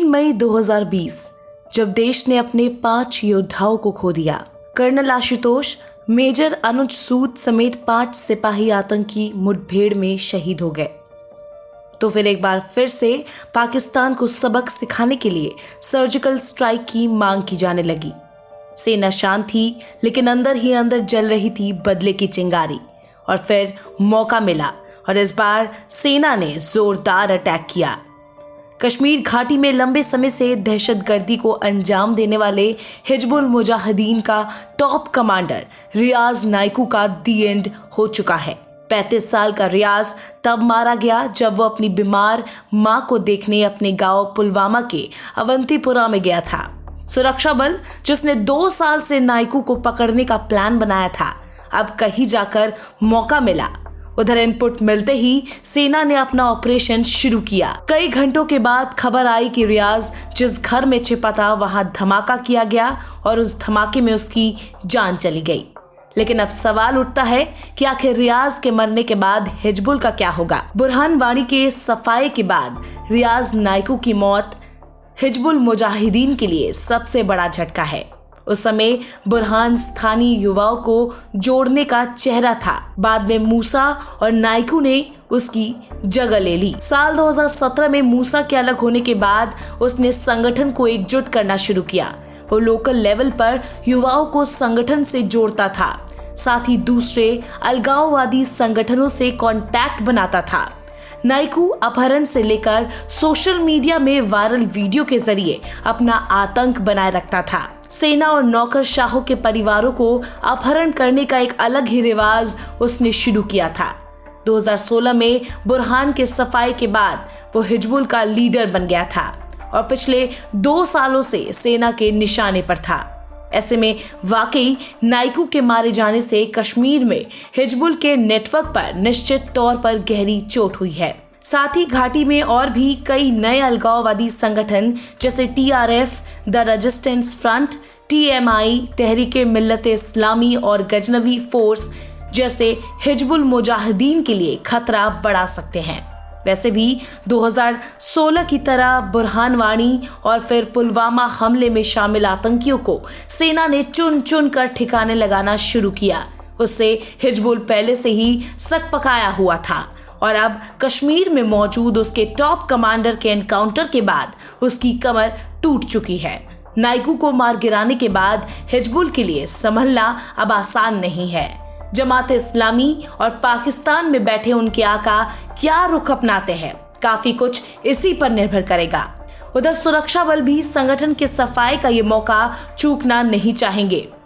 मई 2020 जब देश ने अपने 5 योद्धाओं को खो दिया। कर्नल आशुतोष, मेजर अनुज सूद समेत 5 सिपाही आतंकी मुठभेड़ में शहीद हो गए। तो फिर एक बार फिर से पाकिस्तान को सबक सिखाने के लिए सर्जिकल स्ट्राइक की मांग की जाने लगी। सेना शांत थी, लेकिन अंदर ही अंदर जल रही थी बदले की चिंगारी। और फिर मौका मिला और इस बार सेना ने जोरदार अटैक किया। कश्मीर घाटी में लंबे समय से दहशतगर्दी को अंजाम देने वाले हिजबुल मुजाहिदीन का टॉप कमांडर रियाज नाइकू का दी एंड हो चुका है। 35 साल का रियाज तब मारा गया जब वो अपनी बीमार मां को देखने अपने गांव पुलवामा के अवंतीपुरा में गया था। सुरक्षा बल, जिसने 2 साल से नाइकू को पकड़ने का प्लान बनाया था, अब कहीं जाकर मौका मिला। उधर इनपुट मिलते ही सेना ने अपना ऑपरेशन शुरू किया। कई घंटों के बाद खबर आई कि रियाज जिस घर में छिपा था वहां धमाका किया गया और उस धमाके में उसकी जान चली गई। लेकिन अब सवाल उठता है कि आखिर रियाज के मरने के बाद हिजबुल का क्या होगा। बुरहान वानी के सफाए के बाद रियाज नाइकू की मौत हिजबुल मुजाहिदीन के लिए सबसे बड़ा झटका है। उस समय बुरहान स्थानीय युवाओं को जोड़ने का चेहरा था। बाद में मूसा और नाइकू ने उसकी जगह ले ली। साल 2017 में मूसा के अलग होने के बाद उसने संगठन को एकजुट करना शुरू किया। वो लोकल लेवल पर युवाओं को संगठन से जोड़ता था, साथ ही दूसरे अलगाववादी संगठनों से कांटेक्ट बनाता था। नाइकू अपहरण से लेकर सोशल मीडिया में वायरल वीडियो के जरिए अपना आतंक बनाए रखता था। सेना और नौकरशाहों के परिवारों को अपहरण करने का एक अलग ही रिवाज उसने शुरू किया था। 2016 में बुरहान के सफाई के बाद वो हिजबुल का लीडर बन गया था और पिछले 2 सालों से सेना के निशाने पर था। ऐसे में वाकई नाइकू के मारे जाने से कश्मीर में हिजबुल के नेटवर्क पर निश्चित तौर पर गहरी चोट हुई है। साथ ही घाटी में और भी कई नए अलगाववादी संगठन जैसे TRF, the resistance front, TMI, Tehreeke Millate Islami और गजनवी फोर्स जैसे हिजबुल मुजाहिदीन के लिए खतरा बढ़ा सकते हैं। वैसे भी 2016 की तरह बुरहान वानी और फिर पुलवामा हमले में शामिल आतंकियों को सेना ने चुन चुन कर ठिकाने लगाना शुरू किया। उससे हिजबुल पहले से ही सक पकाया हुआ था और अब कश्मीर में मौजूद उसके टॉप कमांडर के एनकाउंटर के बाद उसकी कमर टूट चुकी है। नाइकू को मार गिराने के बाद हिजबुल के लिए संभलना अब आसान नहीं है। जमात इस्लामी और पाकिस्तान में बैठे उनके आका क्या रुख अपनाते हैं, काफी कुछ इसी पर निर्भर करेगा। उधर सुरक्षा बल भी संगठन के सफाई का ये मौका चूकना नहीं चाहेंगे।